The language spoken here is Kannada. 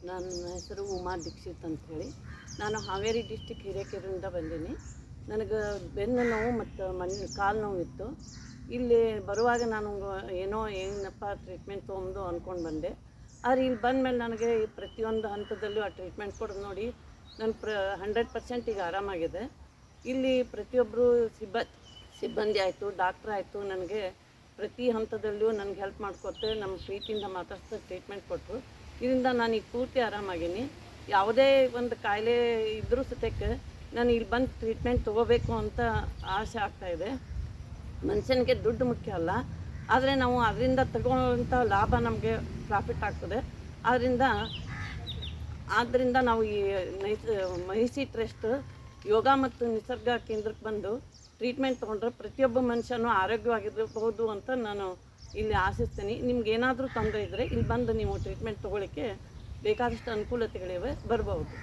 ನನ್ನ ಹೆಸರು ಉಮಾ ದೀಕ್ಷಿತ್ ಅಂಥೇಳಿ. ನಾನು ಹಾವೇರಿ ಡಿಸ್ಟಿಕ್ ಹಿರೇಕೆರೂರಿಂದ ಬಂದೀನಿ. ನನಗೆ ಬೆನ್ನು ನೋವು ಮತ್ತು ಕಾಲು ನೋವಿತ್ತು. ಇಲ್ಲಿ ಬರುವಾಗ ನಾನು ಏನಪ್ಪ ಟ್ರೀಟ್ಮೆಂಟ್ ತೊಗೊಂಡು ಅಂದ್ಕೊಂಡು ಬಂದೆ. ಆದರೆ ಇಲ್ಲಿ ಬಂದಮೇಲೆ ನನಗೆ ಪ್ರತಿಯೊಂದು ಹಂತದಲ್ಲೂ ಆ ಟ್ರೀಟ್ಮೆಂಟ್ ಕೊಡೋದು ನೋಡಿ ನನ್ನ 100% ಈಗ ಆರಾಮಾಗಿದೆ. ಇಲ್ಲಿ ಪ್ರತಿಯೊಬ್ಬರು ಸಿಬ್ಬಂದಿ ಆಯಿತು, ಡಾಕ್ಟ್ರ್ ಆಯಿತು, ನನಗೆ ಪ್ರತಿ ಹಂತದಲ್ಲೂ ನನಗೆ ಹೆಲ್ಪ್ ಮಾಡ್ಕೊತೆ ನಮ್ಮ ಪ್ರೀತಿಯಿಂದ ಮಾತಾಡ್ತಾ ಟ್ರೀಟ್ಮೆಂಟ್ ಕೊಟ್ಟರು. ಇದರಿಂದ ನಾನು ಈಗ ಪೂರ್ತಿ ಆರಾಮಾಗೀನಿ. ಯಾವುದೇ ಒಂದು ಕಾಯಿಲೆ ಇದ್ದರೂ ಸತ್ಯಕ್ಕೆ ನಾನು ಇಲ್ಲಿ ಬಂದು ಟ್ರೀಟ್ಮೆಂಟ್ ತೊಗೋಬೇಕು ಅಂತ ಆಸೆ ಆಗ್ತಾಯಿದೆ. ಮನುಷ್ಯನಿಗೆ ದುಡ್ಡು ಮುಖ್ಯ ಅಲ್ಲ, ಆದರೆ ನಾವು ಅದರಿಂದ ತಗೊಳ್ಳೋಂಥ ಲಾಭ ನಮಗೆ ಪ್ರಾಫಿಟ್ ಆಗ್ತದೆ. ಆದ್ದರಿಂದ ನಾವು ಈ ಮಹಿಷಿ ಟ್ರಸ್ಟ್ ಯೋಗ ಮತ್ತು ನಿಸರ್ಗ ಕೇಂದ್ರಕ್ಕೆ ಬಂದು ಟ್ರೀಟ್ಮೆಂಟ್ ತೊಗೊಂಡ್ರೆ ಪ್ರತಿಯೊಬ್ಬ ಮನುಷ್ಯನೂ ಆರೋಗ್ಯವಾಗಿರಬಹುದು ಅಂತ ನಾನು ಇಲ್ಲಿ ಆಶಿಸ್ತೀನಿ. ನಿಮ್ಗೆ ಏನಾದರೂ ತೊಂದರೆ ಇದ್ದರೆ ಇಲ್ಲಿ ಬಂದು ನೀವು ಟ್ರೀಟ್ಮೆಂಟ್ ತೊಗೊಳ್ಳಿಕ್ಕೆ ಬೇಕಾದಷ್ಟು ಅನುಕೂಲತೆಗಳಿವೆ, ಬರ್ಬೋದು.